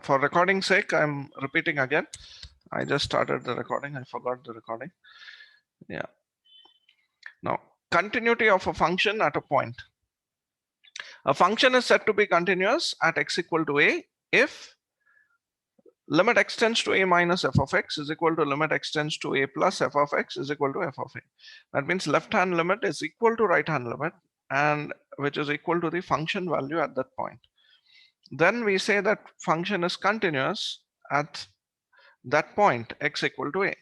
For recording sake, I'm repeating again. I just started the recording. I forgot the recording. Yeah. Now, continuity of a function at a point. A function is said to be continuous at x equal to a if limit x tends to a minus f of x is equal to limit x tends to a plus f of x is equal to f of a. That means left hand limit is equal to right hand limit, and which is equal to the function value at that point. Then we say that function is continuous at that point x equal to a.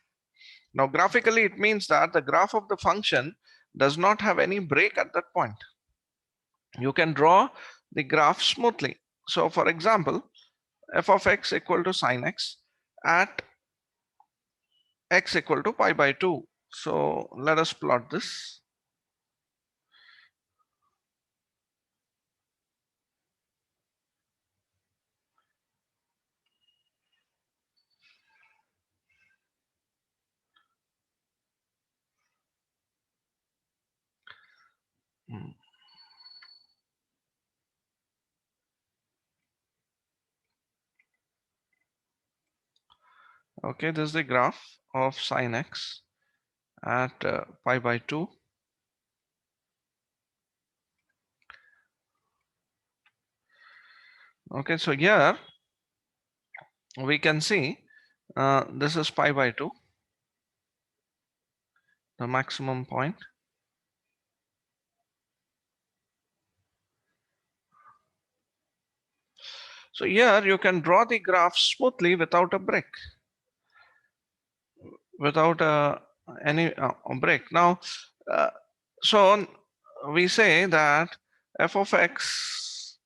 Now graphically it means that the graph of the function does not have any break at that point. You can draw the graph smoothly. So for example, f of x equal to sine x at x equal to pi by 2. So let us plot this. Okay, this is the graph of sine x at pi by 2. Okay, so here we can see this is pi by 2, the maximum point. So here you can draw the graph smoothly without a break, without any break. Now, so we say that f of x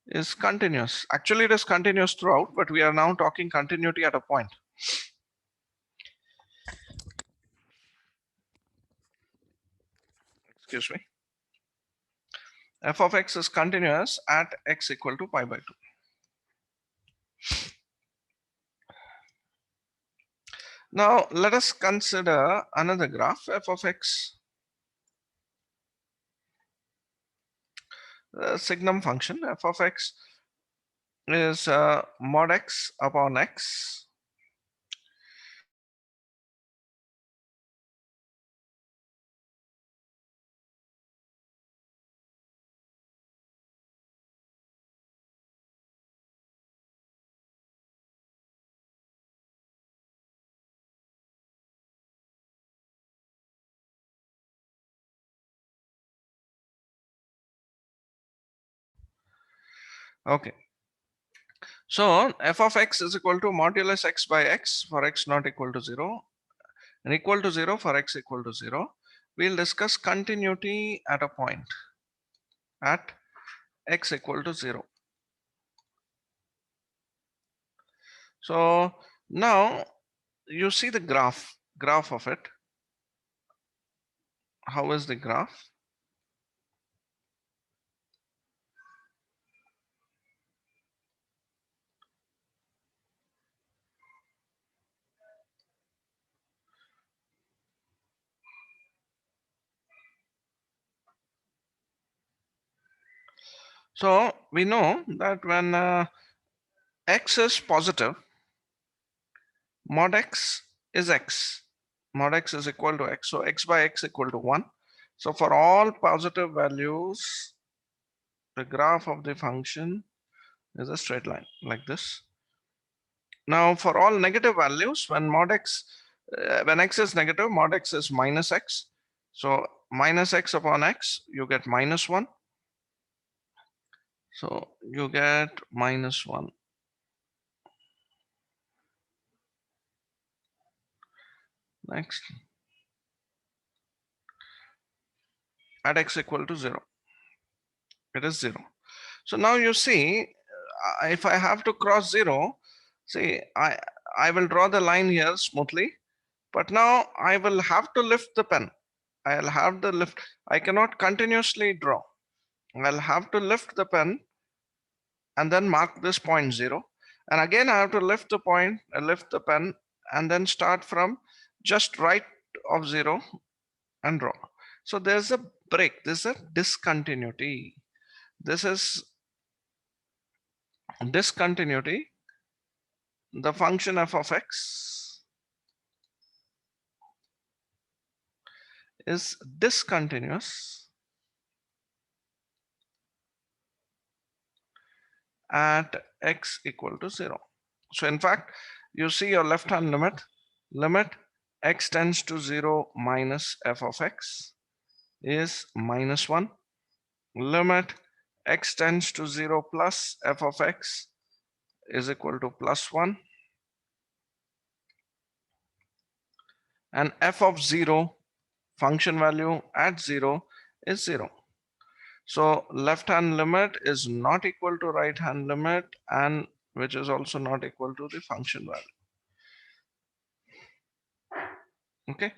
is continuous. Actually, it is continuous throughout, but we are now talking continuity at a point. Excuse me. F of x is continuous at x equal to pi by 2. Now let us consider another graph, f of x, signum function. F of x is mod x upon x. Okay. So f of x is equal to modulus x by x for x not equal to 0 and equal to 0 for x equal to 0. We'll discuss continuity at a point at x equal to 0. So now you see the graph of it. How is the graph? So we know that when x is positive, mod x is x. Mod x is equal to x. So x by x equal to 1. So for all positive values, the graph of the function is a straight line like this. Now for all negative values, when mod x, when x is negative, mod x is minus x. So minus x upon x, you get minus 1. So you get minus 1. Next. At x equal to 0. It is 0. So now you see, if I have to cross 0, see, I will draw the line here smoothly, but now I will have to lift the pen. I'll have to lift. I cannot continuously draw. I'll have to lift the pen and then mark this point 0. And again, I have to lift the point, lift the pen, and then start from just right of 0 and draw. So there's a break. There's a discontinuity. This is discontinuity the function f of x is discontinuous at x equal to 0. So in fact, you see your left hand limit x tends to 0 minus f of x is -1. Limit x tends to 0 plus f of x is equal to +1. And f of 0, function value at 0 is 0. So left hand limit is not equal to right hand limit, and which is also not equal to the function value. Okay.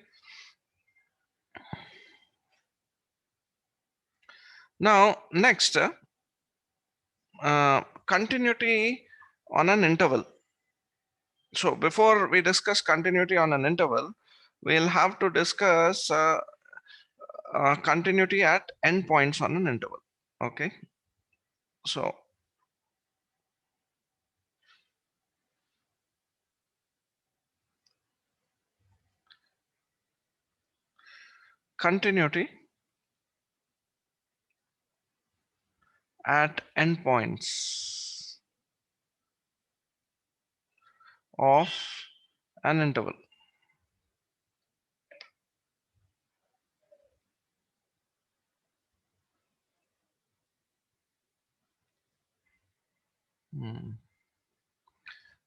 Now next, continuity on an interval. So before we discuss continuity on an interval, we'll have to discuss continuity at endpoints on an interval. Okay. So continuity at endpoints of an interval.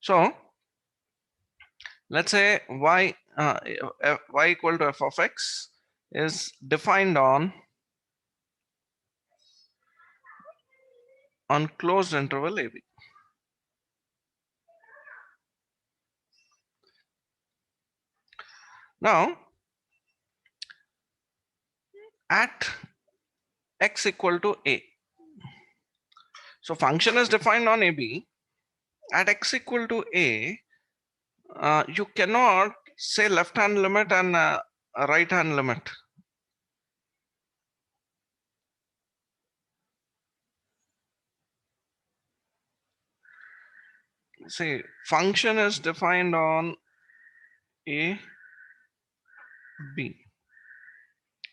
So let's say y equal to f of x is defined on closed interval AB. Now at x equal to a, so function is defined on AB. At x equal to a, you cannot say left hand limit and right hand limit. See, function is defined on a b,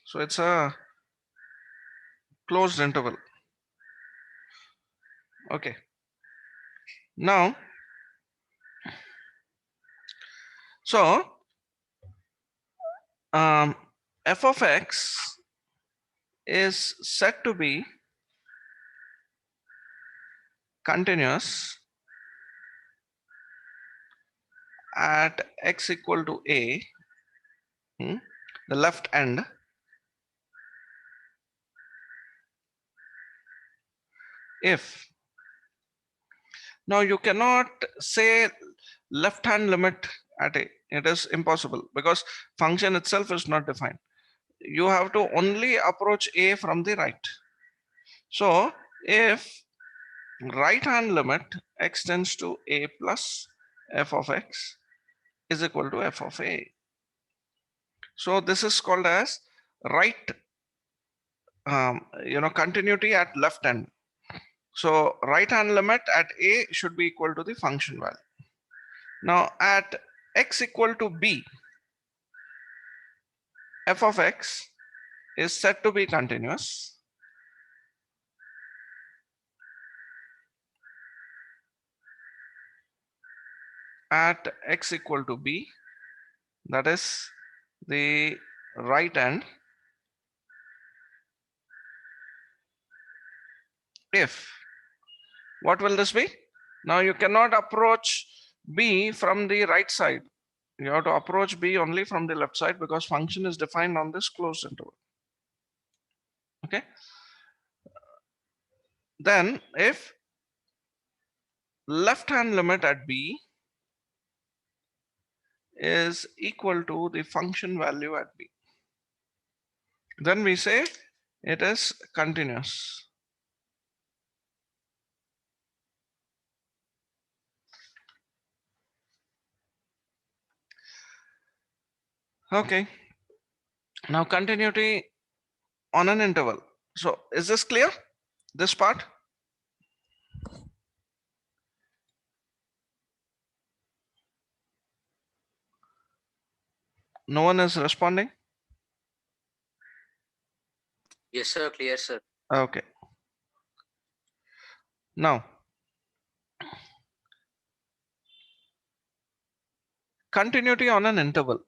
so it's a closed interval. Okay, now so f of x is said to be continuous at x equal to a, the left end, if, now you cannot say left hand limit at a, it is impossible because function itself is not defined. You have to only approach a from the right. So if right hand limit x tends to a plus f of x is equal to f of a, so this is called as right continuity at left end. So right hand limit at a should be equal to the function value. Now at x equal to b, f of x is said to be continuous at x equal to b, that is the right end, if, what will this be? Now you cannot approach b from the right side. You have to approach b only from the left side because function is defined on this closed interval. Okay. Then if left hand limit at b is equal to the function value at b, then we say it is continuous. Okay. Now continuity on an interval. So is this clear? This part? No one is responding? Yes, sir. Clear, sir. Okay. Now, continuity on an interval.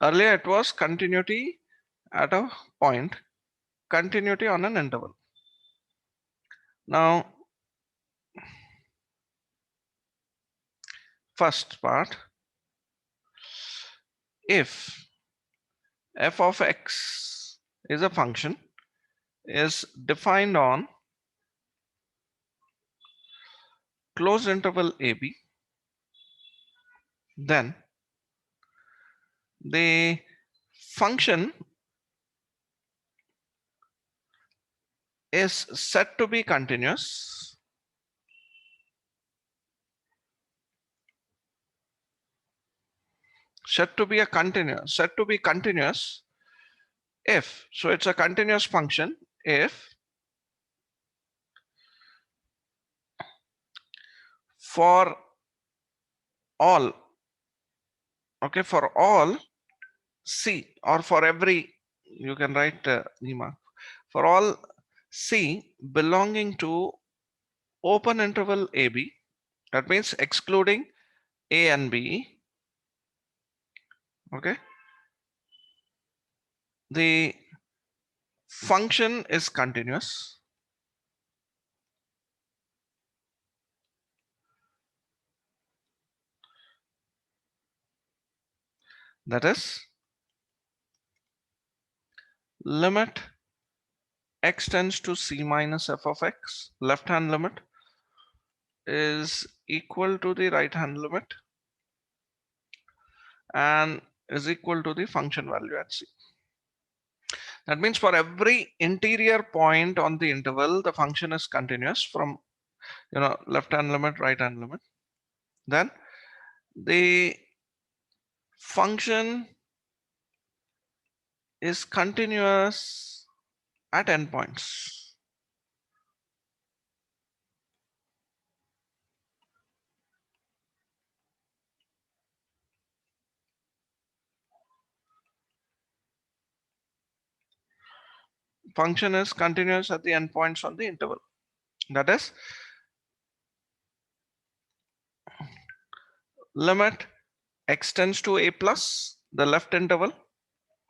Earlier it was continuity at a point, continuity on an interval. Now, first part, if f of x is a function is defined on closed interval ab, then the function is said to be continuous said to be continuous if, so it's a continuous function if for all, okay, for all c, or for every, you can write Nima, for all c belonging to open interval ab, that means excluding a and b, okay, the function is continuous. That is, limit x tends to c minus f of x, left hand limit, is equal to the right hand limit and is equal to the function value at c. That means for every interior point on the interval, the function is continuous from, left hand limit, right hand limit. Then the function is continuous at endpoints. Function is continuous at the endpoints on the interval. That is, limit x tends to a plus the left interval,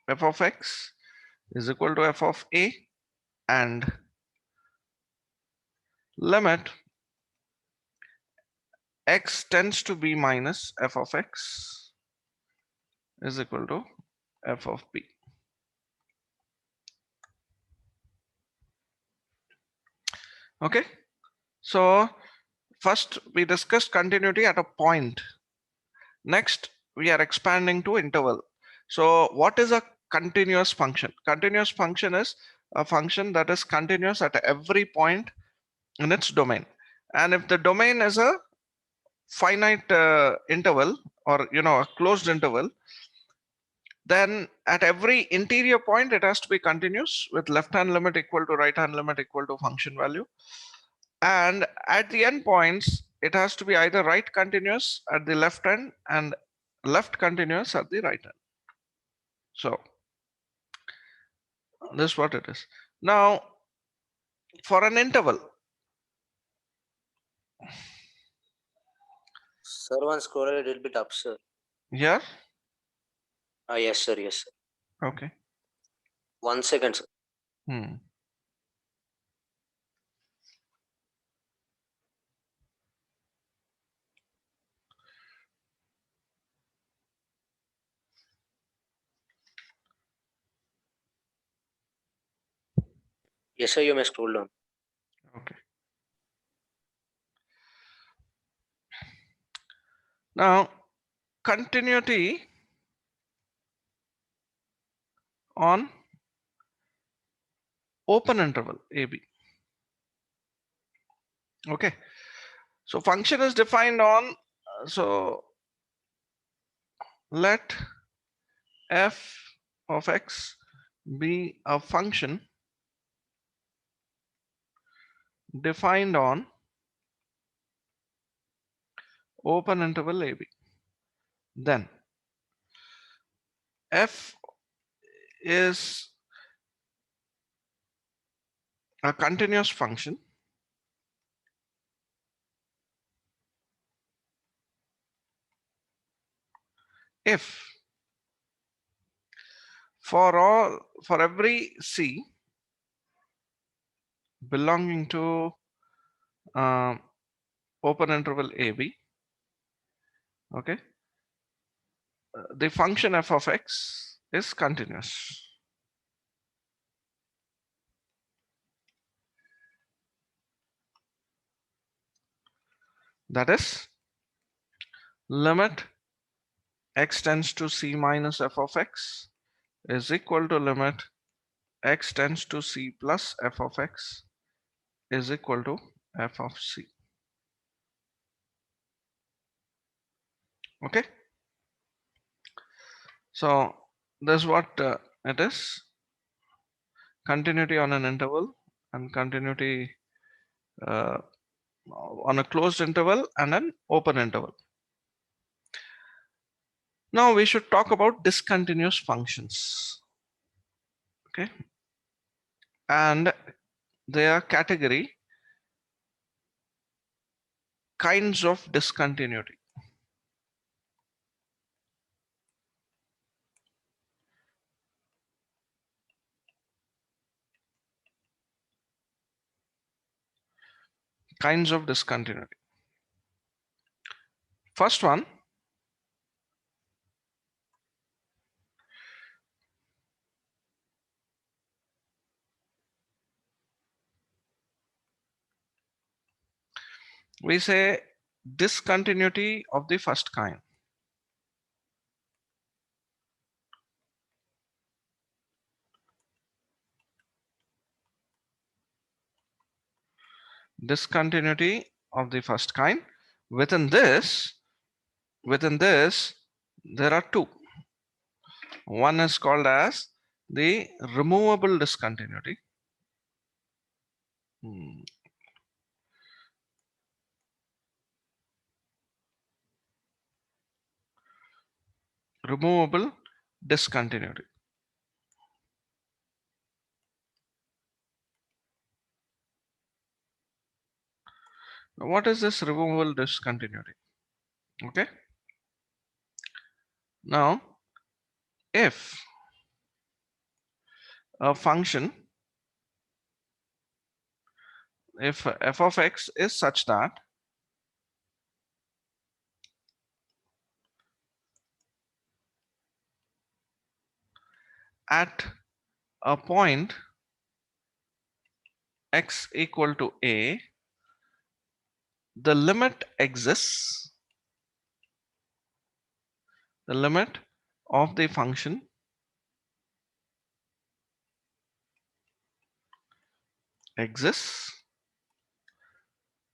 f of x is equal to f of a, and limit x tends to b minus f of x is equal to f of b. Okay, so first we discussed continuity at a point. Next we are expanding to interval. So what is a continuous function? Continuous function is a function that is continuous at every point in its domain, and if the domain is a finite interval, or a closed interval, then at every interior point it has to be continuous with left hand limit equal to right hand limit equal to function value, and at the end points it has to be either right continuous at the left end and left continuous at the right end. So this is what it is. Now for an interval, Sir, one scroll a little bit up, sir. here, Yes, sir. Yes, sir. okay. 1 second, sir. Yes, sir. You may scroll down. Okay. Now continuity on open interval ab. Okay, so function is defined on, so let f of x be a function defined on open interval AB. Then f is a continuous function if for every c belonging to open interval AB, okay, the function f of x is continuous. That is, limit x tends to c minus f of x is equal to limit x tends to c plus f of x is equal to f of c. Okay, so this is what it is: continuity on an interval and continuity on a closed interval and an open interval. Now we should talk about discontinuous functions, okay, and their category, kinds of discontinuity. Kinds of discontinuity. First one, we say discontinuity of the first kind. Discontinuity of the first kind. Within this, there are two. One is called as the removable discontinuity. Removable discontinuity. Now, what is this removable discontinuity? Okay. Now, if a function, if f of x is such that at a point x equal to a, the limit exists, the limit of the function exists,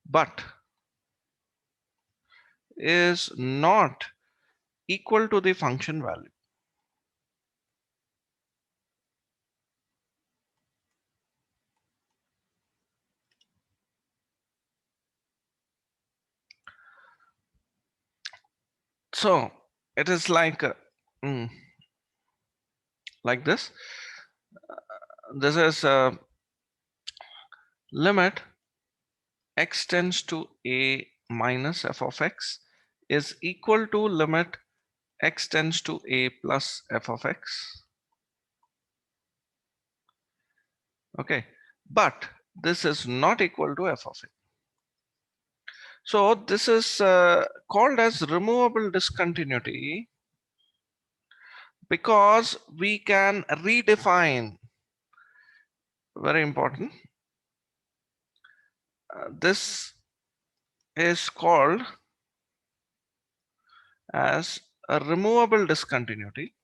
but is not equal to the function value. So it is like this. This is limit x tends to a minus f of x is equal to limit x tends to a plus f of x. Okay, but this is not equal to f of a. So this is called as removable discontinuity because we can redefine, very important, this is called as a removable discontinuity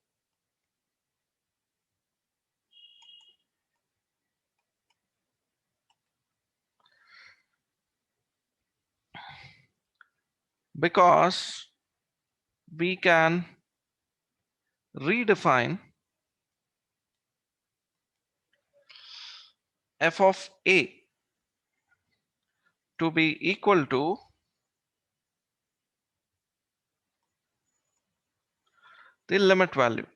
because we can redefine f of a to be equal to the limit value.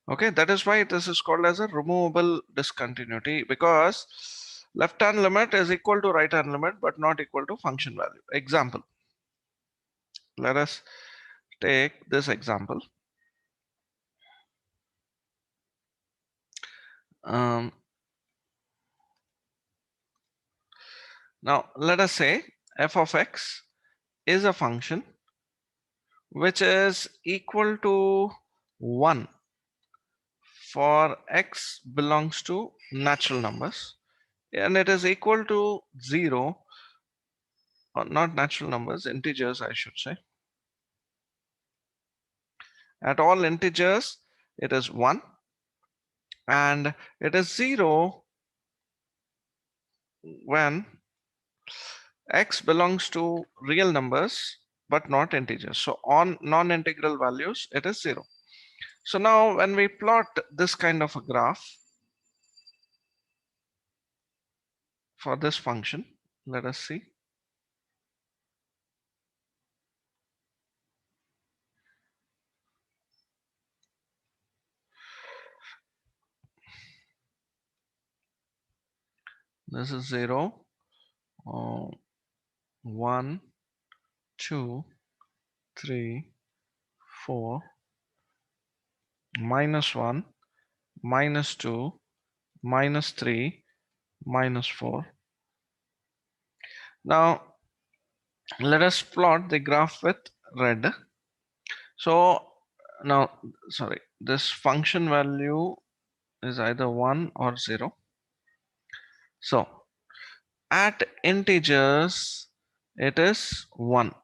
Okay, that is why this is called as a removable discontinuity, because left hand limit is equal to right hand limit but not equal to function value. Example, let us take this example. Now let us say f of x is a function which is equal to 1 for x belongs to natural numbers, and it is equal to 0, or not natural numbers, integers I should say. At all integers it is 1, and it is 0 when x belongs to real numbers but not integers. So on non-integral values it is 0. So now when we plot this kind of a graph for this function, let us see. This is 0, 1, 2, 3, 4, -1, -2, -3, -4. Now let us plot the graph with red. So now, sorry, this function value is either 1 or 0. So at integers it is 1.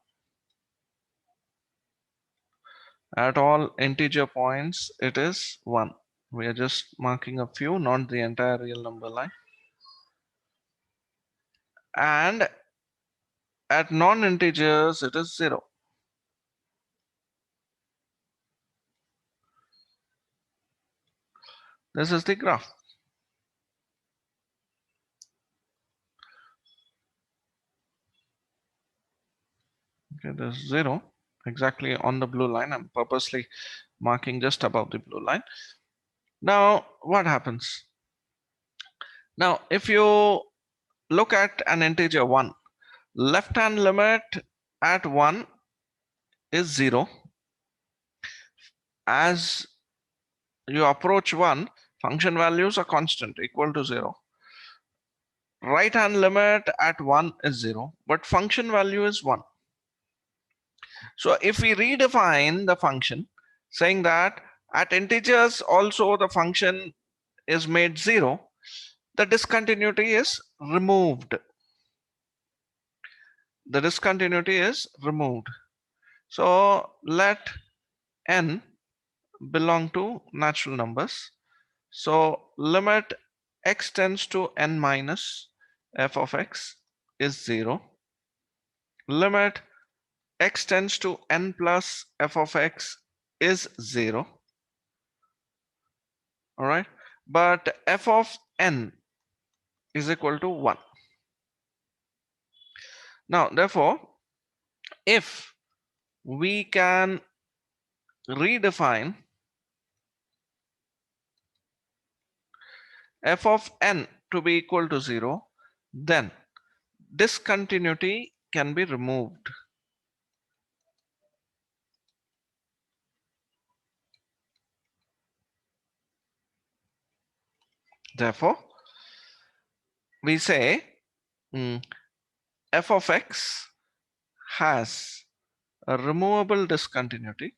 At all integer points it is 1. We are just marking a few, not the entire real number line. And at non-integers it is 0. This is the graph. Okay, there's 0 exactly on the blue line. I'm purposely marking just above the blue line. Now what happens? Now if you look at an integer 1, left hand limit at 1 is 0. As you approach 1, function values are constant, equal to 0. Right hand limit at 1 is 0, but function value is 1. So if we redefine the function saying that at integers also the function is made 0, the discontinuity is removed. The discontinuity is removed. So let n belong to natural numbers. So limit x tends to n minus f of x is 0. Limit x tends to n plus f of x is 0. All right, but f of n is equal to 1. Now therefore, if we can redefine f of n to be equal to 0, then discontinuity can be removed. Therefore we say f of x has a removable discontinuity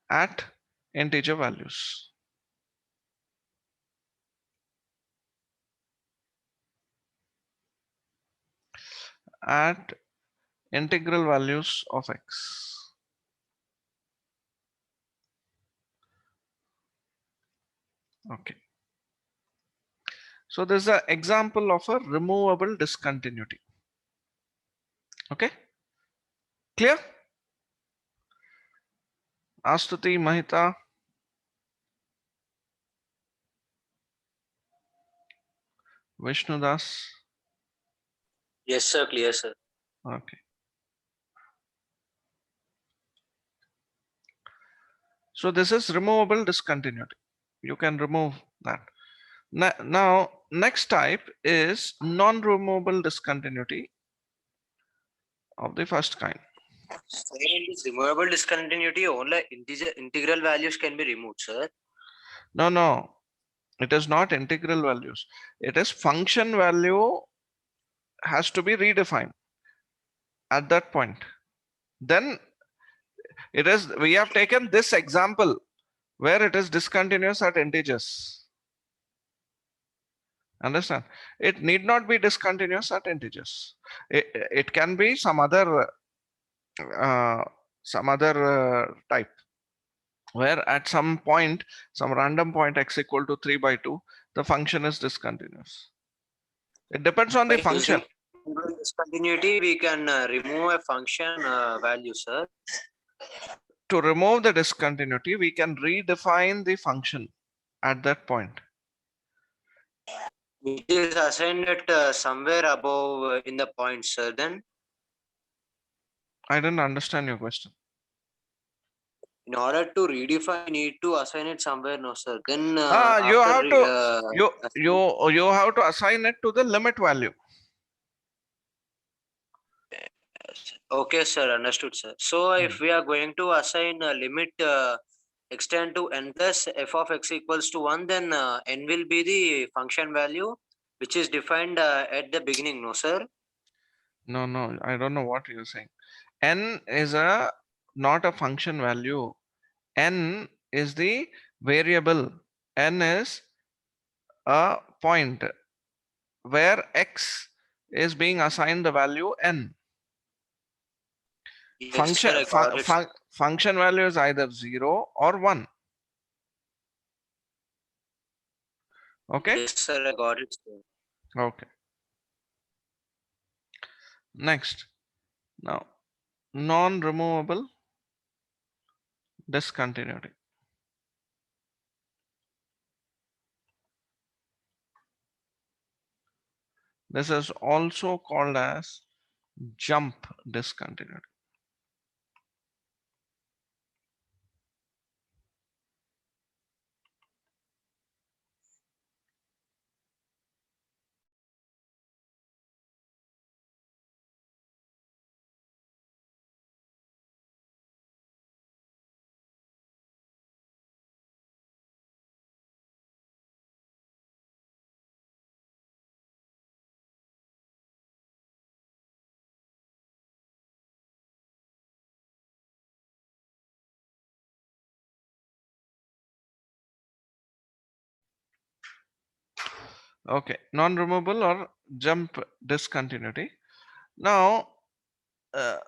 at integer values. At integral values of x. Okay. So this is an example of a removable discontinuity. Okay. Clear? Astuti, Mahita. Vishnudas. Yes, sir. Clear, sir. Okay. So this is removable discontinuity. You can remove that. Now, next type is non-removable discontinuity of the first kind. Sir, in this removable discontinuity, only integral values can be removed, sir. No, it is not integral values. It is function value has to be redefined at that point. Then it is, we have taken this example where it is discontinuous at integers. Understand? It need not be discontinuous at integers. It can be some other type, where at some point, some random point x equal to 3/2, the function is discontinuous. It depends on the By function. using discontinuity, we can remove a function value, sir. To remove the discontinuity, we can redefine the function at that point. Which is assigned at somewhere above in the point, sir. Then, I didn't understand your question. in order to redefine, you need to assign it somewhere, no, sir. Then You have to you after have to assign it to the limit value. Okay, sir. Understood, sir. So if we are going to assign a limit extend to n plus f of x equals to 1, then n will be the function value which is defined at the beginning, no, sir? No, I don't know what you're saying. N is not a function value. N is the variable. N is a point where x is being assigned the value n. Yes, sir, I got it. Function value is either 0 or 1. Okay? Yes, sir, I got it, sir. Okay. Next. Now, non-removable discontinuity. This is also called as jump discontinuity. Okay, non-removable or jump discontinuity. Now, the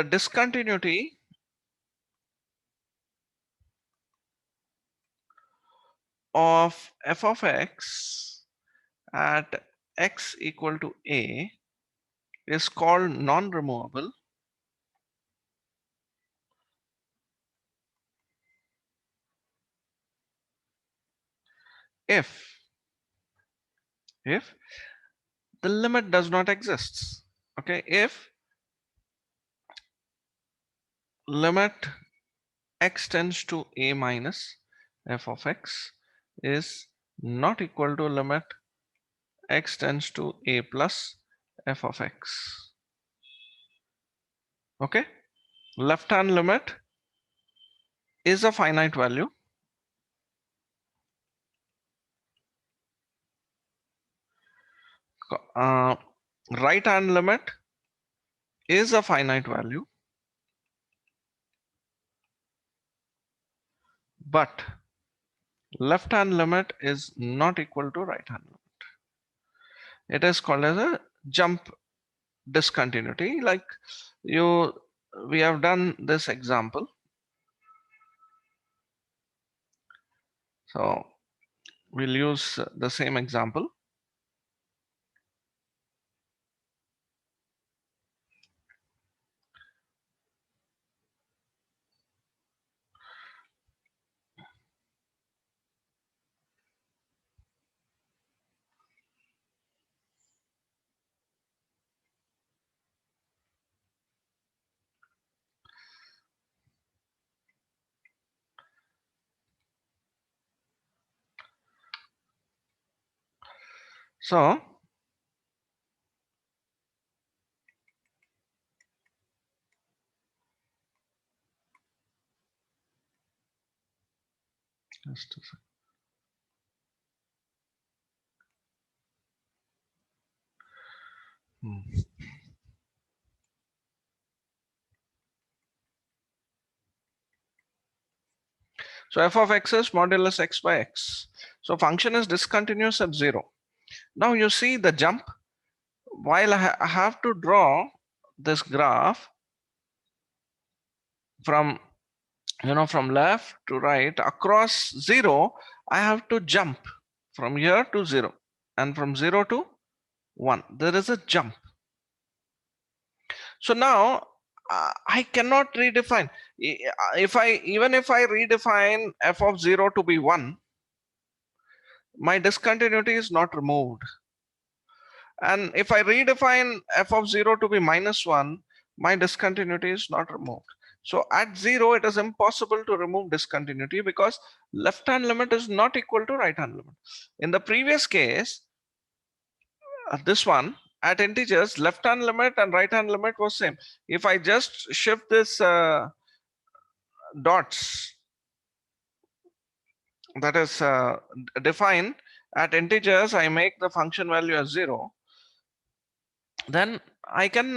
discontinuity of f of x at x equal to a is called non-removable if the limit does not exist. Okay, if limit x tends to a minus f of x is not equal to limit x tends to a plus f of x. Okay, left hand limit is a finite value. Right hand limit is a finite value, but left hand limit is not equal to right hand limit. It is called as a jump discontinuity. Like we have done this example. So we'll use the same example. So just a second. So f of x is modulus x by x. So function is discontinuous at 0. Now you see the jump. While I have to draw this graph from from left to right across 0, I have to jump from here to 0 and from 0 to 1. There is a jump. So now I cannot redefine. If I redefine f of 0 to be 1, my discontinuity is not removed. And if I redefine f of 0 to be -1, my discontinuity is not removed. So at 0, it is impossible to remove discontinuity because left hand limit is not equal to right hand limit. In the previous case, this one, at integers, left hand limit and right hand limit was same. If I just shift this dots, that is define at integers, I make the function value as 0, then I can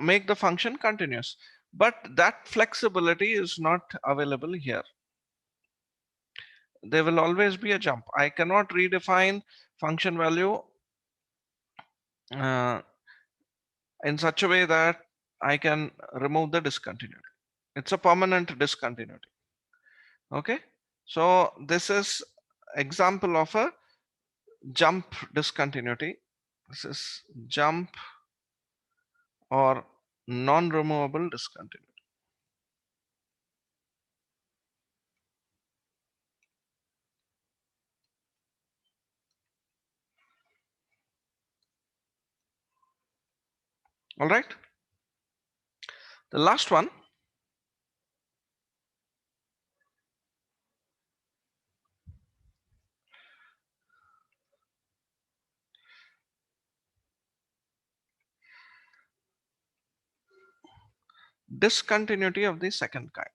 make the function continuous. But that flexibility is not available here. There will always be a jump. I cannot redefine function value in such a way that I can remove the discontinuity. It's a permanent discontinuity. Okay, so this is example of a jump discontinuity. This is jump or non-removable discontinuity. All right. The last one, discontinuity of the second kind.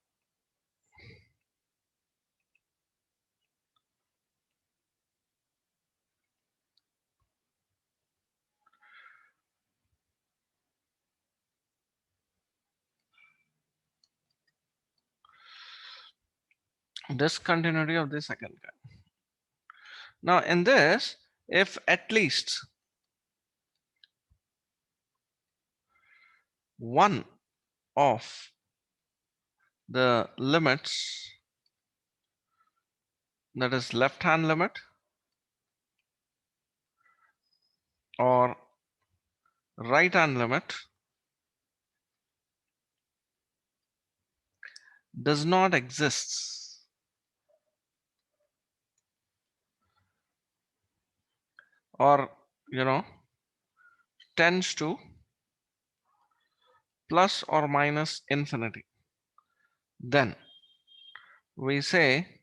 Discontinuity of the second kind. Now in this, if at least one of the limits, that is left hand limit or right hand limit, does not exist, or tends to plus or minus infinity, then we say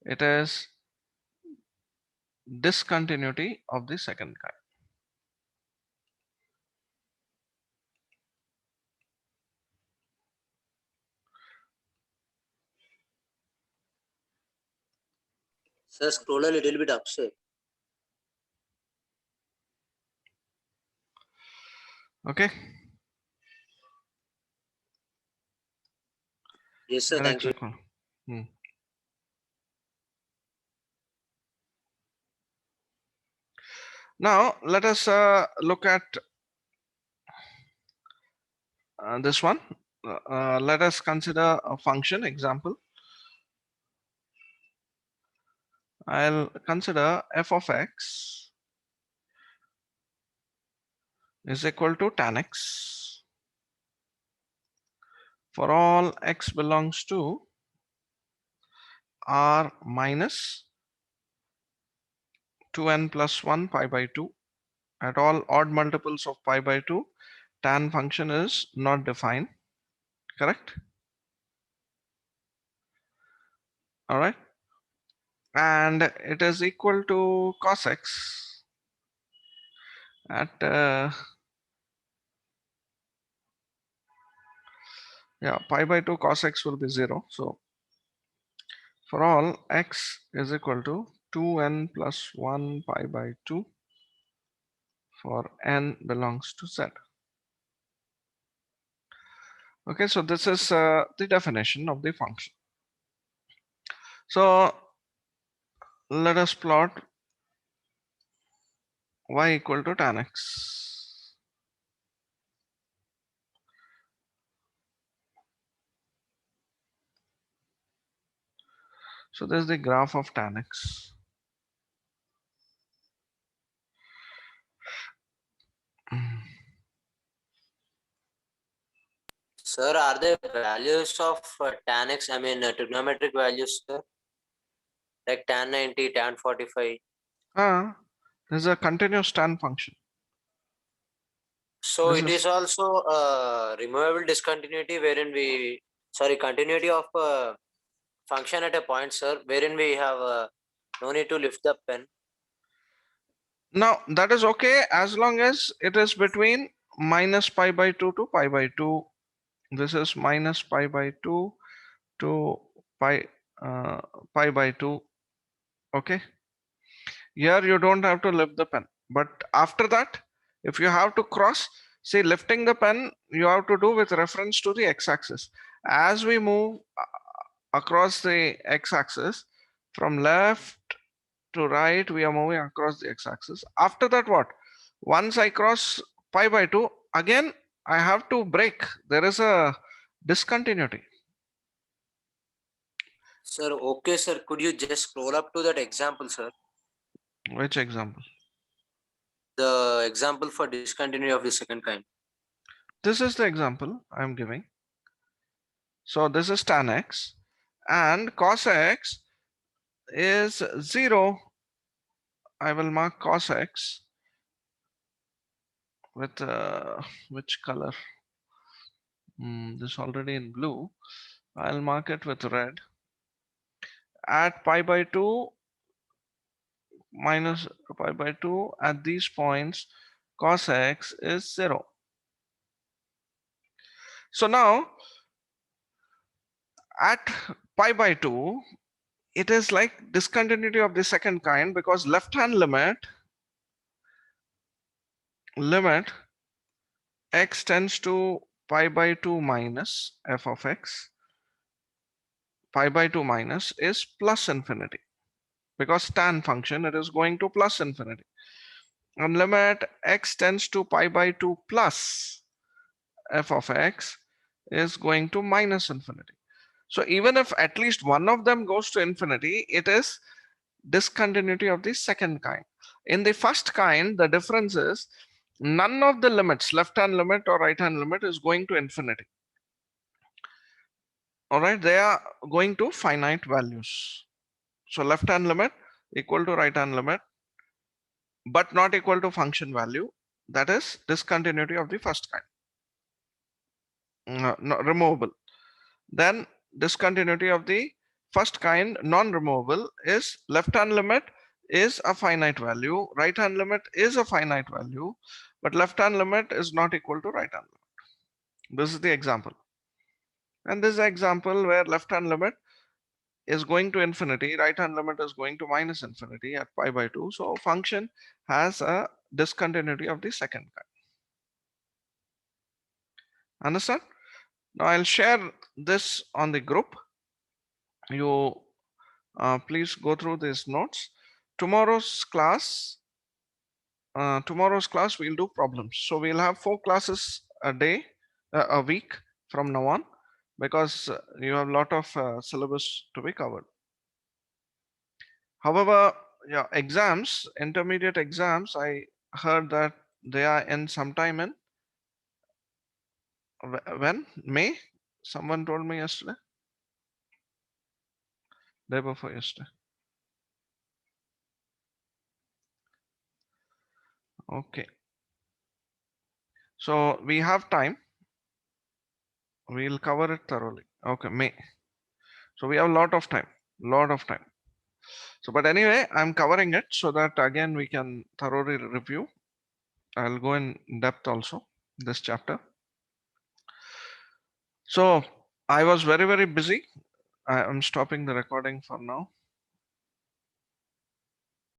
it is discontinuity of the second kind. Sir, scroll a little bit up, sir. Okay. Yes, sir. Thank you. Now let us look at this one. Let us consider a function example. I'll consider f of x is equal to tan x for all x belongs to r minus 2n plus 1 pi by 2. At all odd multiples of pi by 2, tan function is not defined. Correct? All right. and it is equal to cos x at pi by 2 cos x will be 0. So for all x is equal to 2n plus 1 pi by 2 for n belongs to z. Okay, so this is the definition of the function. So let us plot y equal to tan x. So this is the graph of tan x. Sir, are there values of tan x? I mean, trigonometric values, sir? Like tan 90, tan 45. This is a continuous tan function. So This it is is also a removable discontinuity wherein we, sorry, continuity of a function at a point, sir, wherein we have no need to lift the pen. now that is okay as long as it is between minus pi by 2 to pi by 2. This is minus pi by 2 to pi pi by 2. Okay. Here you don't have to lift the pen, but after that, if you have to cross, see, lifting the pen you have to do with reference to the x-axis. As we move across the x-axis from left to right, we are moving across the x-axis. After that, what? Once I cross pi by 2, again I have to break. There is a discontinuity. Sir, okay, sir. Could you just scroll up to that example, sir? Which example? The example for discontinuity of the second kind. This is the example I am giving. So this is tan x, and cos x is 0. I will mark cos x with which color? This already in blue. I'll mark it with red. At pi by 2 minus pi by 2 at these points, cos x is 0. So now at pi by 2, it is like discontinuity of the second kind, because left hand limit x tends to pi by 2 minus f of x, pi by 2 minus is plus infinity, because tan function, it is going to plus infinity. And limit x tends to pi by 2 plus f of x is going to minus infinity. So even if at least one of them goes to infinity, it is discontinuity of the second kind. In the first kind, the difference is none of the limits, left hand limit or right hand limit, is going to infinity. All right, they are going to finite values. So left hand limit equal to right hand limit, but not equal to function value. That is discontinuity of the first kind. No, removable. Then discontinuity of the first kind, non-removable, is left hand limit is a finite value, right hand limit is a finite value, but left hand limit is not equal to right hand limit. This is the example. And this is an example where left hand limit is going to infinity, right hand limit is going to minus infinity at pi by 2. So function has a discontinuity of the second kind. Understand? Now I'll share this on the group. You please go through these notes. Tomorrow's class we'll do problems. So we'll have 4 classes a day, a week from now on, because you have a lot of syllabus to be covered. However, yeah, exams, intermediate exams, I heard that they are in sometime in when? May? Someone told me yesterday. Day before yesterday. Okay. So we have time. We'll cover it thoroughly. Okay, May. So we have a lot of time. So, but anyway, I'm covering it so that again we can thoroughly review. I'll go in depth also this chapter. So I was very busy. I'm stopping the recording for now.